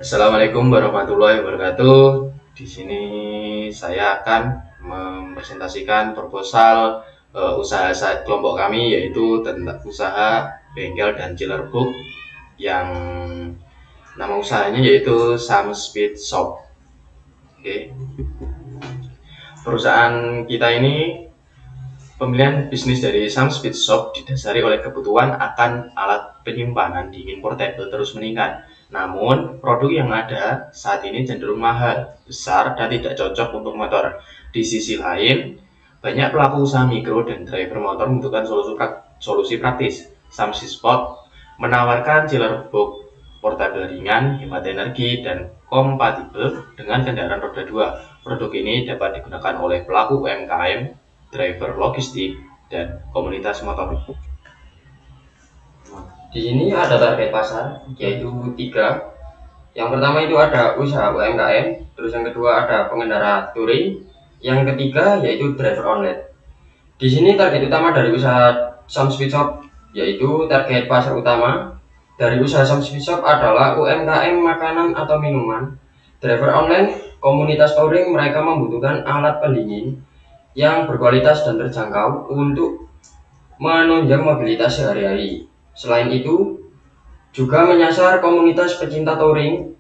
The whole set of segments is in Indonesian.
Assalamualaikum warahmatullahi wabarakatuh. Di sini saya akan mempresentasikan proposal usaha kelompok kami, yaitu tentang usaha bengkel dan chiller box yang nama usahanya yaitu Sam Speed Shop. Oke. Perusahaan kita ini, pemilihan bisnis dari Sam Speed Shop didasari oleh kebutuhan akan alat penyimpanan dingin portable terus meningkat. Namun, produk yang ada saat ini cenderung mahal, besar, dan tidak cocok untuk motor. Di sisi lain, banyak pelaku usaha mikro dan driver motor membutuhkan solusi praktis. Sam Speed Shop menawarkan chiller box portable ringan, hemat energi, dan kompatibel dengan kendaraan roda 2. Produk ini dapat digunakan oleh pelaku UMKM, driver logistik, dan komunitas motor. Di sini ada target pasar, yaitu 3. Yang pertama itu ada usaha UMKM, terus yang kedua ada pengendara touring, yang ketiga yaitu driver online. Di sini target utama dari usaha Sam Speed Shop, yaitu target pasar utama dari usaha Sam Speed Shop adalah UMKM makanan atau minuman, driver online, komunitas touring. Mereka membutuhkan alat pendingin yang berkualitas dan terjangkau untuk menunjang mobilitas sehari-hari. Selain itu, juga menyasar komunitas pecinta touring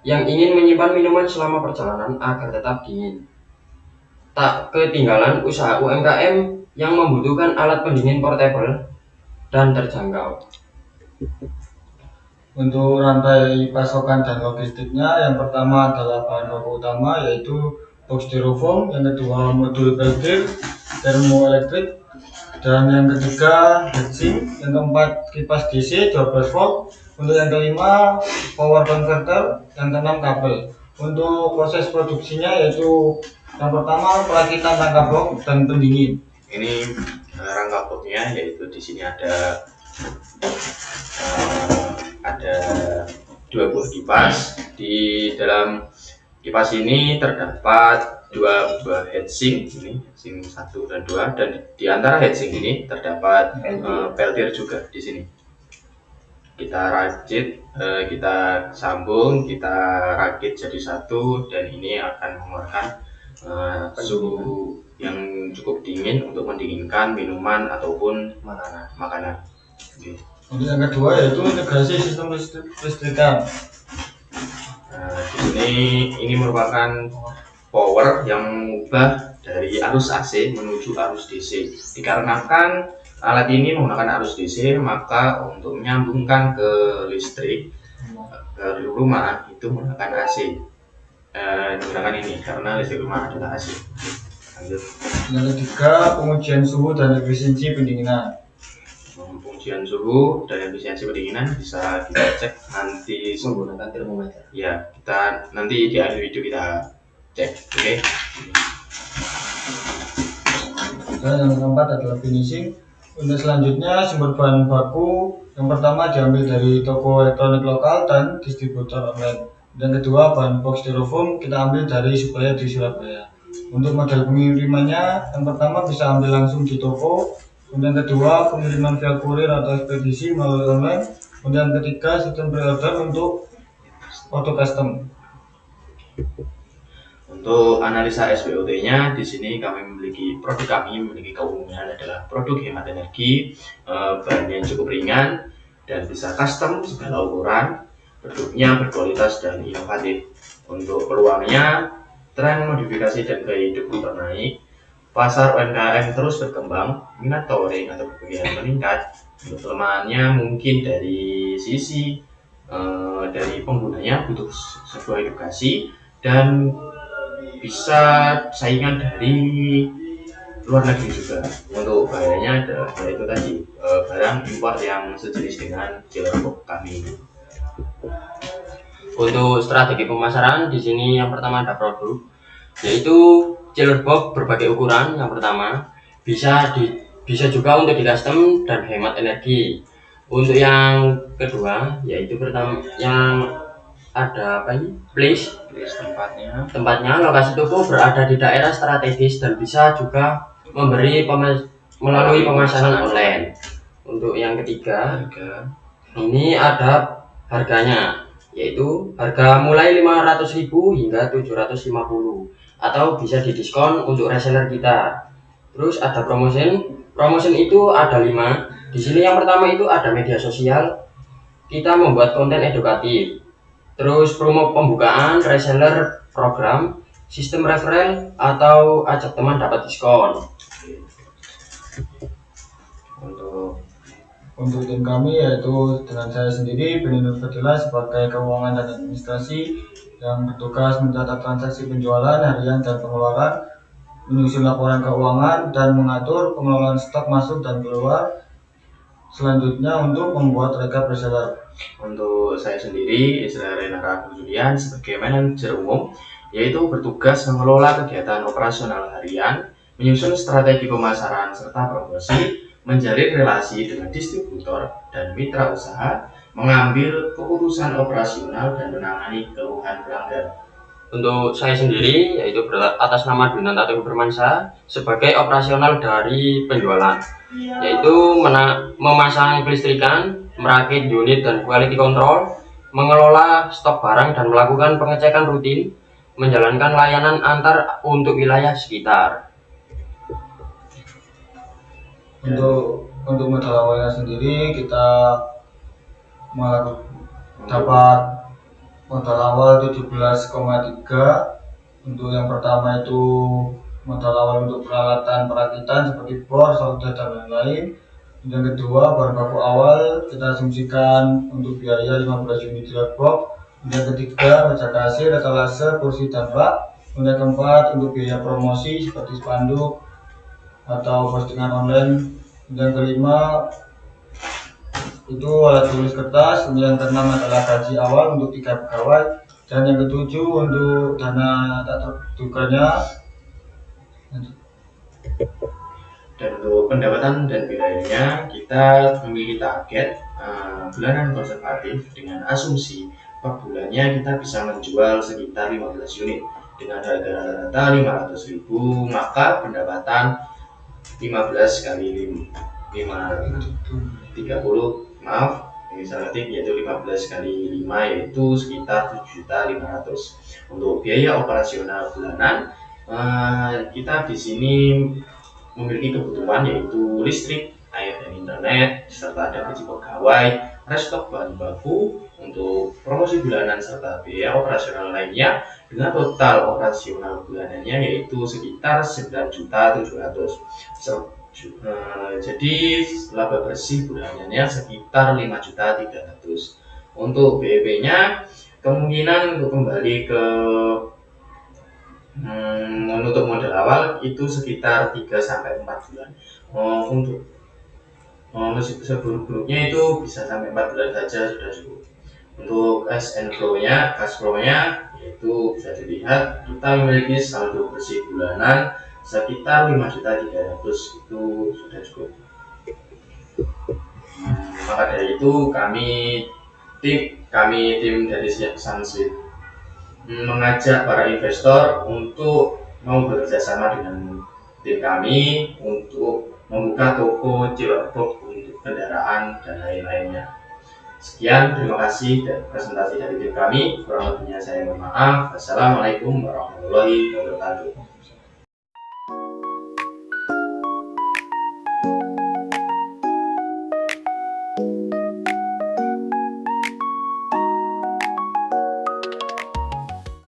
yang ingin menyimpan minuman selama perjalanan agar tetap dingin. Tak ketinggalan usaha UMKM yang membutuhkan alat pendingin portable dan terjangkau. Untuk rantai pasokan dan logistiknya, yang pertama adalah bahan baku utama yaitu box styrofoam, yang kedua modul peltir termoelektrik, dan yang ketiga heatsink, yang keempat kipas DC 12 volt, untuk yang kelima power converter, yang keenam kabel. Untuk proses produksinya yaitu yang pertama perakitan rangka box dan pendingin. Ini rangka boxnya, yaitu di sini ada 2 buah kipas. Di dalam kipas ini terdapat 2 buah heatsink, ini heatsink 1 dan 2, dan di antara heatsink ini terdapat peltir juga di sini. Kita racit, kita sambung, kita rakit jadi satu, dan ini akan mengeluarkan suhu yang cukup dingin untuk mendinginkan minuman ataupun makanan. Okay. Untuk yang kedua yaitu integrasi sistem listrikan. Di sini ini merupakan power yang mengubah dari arus AC menuju arus DC. Dikarenakan alat ini menggunakan arus DC, maka untuk menyambungkan ke listrik ke rumah itu menggunakan AC. Menggunakan ini karena listrik rumah adalah AC. Lanjut. Yang ketiga, pengujian suhu dan efisiensi pendinginan. Pengujian suhu dan efisiensi pendinginan bisa kita cek nanti Menggunakan termometer. Ya, kita nanti di akhir video kita cek. Oke. Dan yang keempat adalah finishing. Untuk selanjutnya sumber bahan baku, yang pertama diambil dari toko elektronik lokal dan distributor online. Dan kedua, bahan box styrofoam kita ambil dari supplier di Surabaya. Untuk model pengirimannya, yang pertama bisa ambil langsung di toko, kemudian kedua pengiriman via kurir atau ekspedisi melalui online, kemudian ketiga sistem pre-order untuk foto custom. Untuk analisa SPOT-nya, di sini produk kami memiliki keunggulan adalah produk hemat energi, bahannya cukup ringan dan bisa custom segala ukuran, produknya berkualitas dan inovatif. Untuk peluangnya, tren modifikasi dan gaya hidup motor naik, pasar UMKM terus berkembang, minat touring atau berpergian meningkat. Untuk kelemahannya mungkin dari sisi dari penggunanya butuh sebuah edukasi dan bisa saingan dari luar negeri juga. Untuk bahayanya adalah yaitu tadi barang impor yang sejenis dengan chiller box kami. Untuk strategi pemasaran, di sini yang pertama ada produk, yaitu chiller box berbagai ukuran. Yang pertama bisa juga untuk di custom dan hemat energi. Untuk yang kedua yaitu yang ada place tempatnya lokasi toko berada di daerah strategis dan bisa juga melalui pemasaran online. Untuk yang ketiga ini ada harganya. yaitu harga mulai 500.000 hingga 750 atau bisa didiskon untuk reseller kita. Terus ada promotion itu ada 5. Di sini yang pertama itu ada media sosial, kita membuat konten edukatif. Terus promo pembukaan, reseller program, sistem referral atau ajak teman dapat diskon. Untuk tim kami yaitu dengan saya sendiri Beni Nur Fadila sebagai keuangan dan administrasi yang bertugas mencatat transaksi penjualan harian dan pengeluaran, menyusun laporan keuangan dan mengatur pengelolaan stok masuk dan keluar. Selanjutnya untuk membuat rekap reseller. Untuk saya sendiri, Israel Renara Julian sebagai manajer umum, yaitu bertugas mengelola kegiatan operasional harian, menyusun strategi pemasaran serta promosi, menjalin relasi dengan distributor dan mitra usaha, mengambil keputusan operasional dan menangani keluhan pelanggan. Untuk saya sendiri yaitu atas nama Dunanta Teguh Firmansyah sebagai operasional dari penjualan, yaitu memasang kelistrikan, merakit unit dan quality control, mengelola stok barang dan melakukan pengecekan rutin, menjalankan layanan antar untuk wilayah sekitar. Untuk modal awalnya sendiri kita dapat modal awal 17,3. Untuk yang pertama itu modal awal untuk peralatan perakitan seperti bor, solder dan lain-lain. Yang kedua bahan baku awal kita asumsikan untuk biaya 15 unit box. Yang ketiga baja kasir, etalase, kursi dan bak. Yang keempat untuk biaya promosi seperti spanduk atau postingan online. Yang kelima itu alat tulis kertas. Yang keenam adalah gaji awal untuk 3 pegawai. Dan yang ketujuh untuk dana tak terduganya. Dan untuk pendapatan dan biayanya kita memiliki target bulanan konservatif dengan asumsi per bulannya kita bisa menjual sekitar 15 unit dengan harga rata-rata 500.000, maka pendapatan 15 kali 30, maaf misalnya yaitu 15 kali 5 yaitu sekitar 7.500.000. Untuk biaya operasional bulanan kita di sini memiliki kebutuhan yaitu listrik, air dan internet, serta ada gaji pegawai, restock bahan baku untuk promosi bulanan serta biaya operasional lainnya dengan total operasional bulanannya yaitu sekitar 9.700.000. Jadi laba bersih bulanannya sekitar 5.300.000. Untuk BEP-nya kemungkinan untuk kembali ke menutup modal awal itu sekitar 3-4 bulan. Untuk seburuk-buruknya itu bisa sampai 4 bulan saja sudah cukup. Untuk cash flow-nya yaitu bisa dilihat kita memiliki saldo bersih bulanan sekitar 5.300.000, itu sudah cukup. Maka dari itu kami tim dari Sunsweet mengajak para investor untuk mau bekerja sama dengan tim kami untuk membuka toko cilok untuk kendaraan dan lain-lainnya. Sekian, terima kasih dan presentasi dari tim kami. Kurang lebihnya saya mohon maaf. Assalamualaikum warahmatullahi wabarakatuh.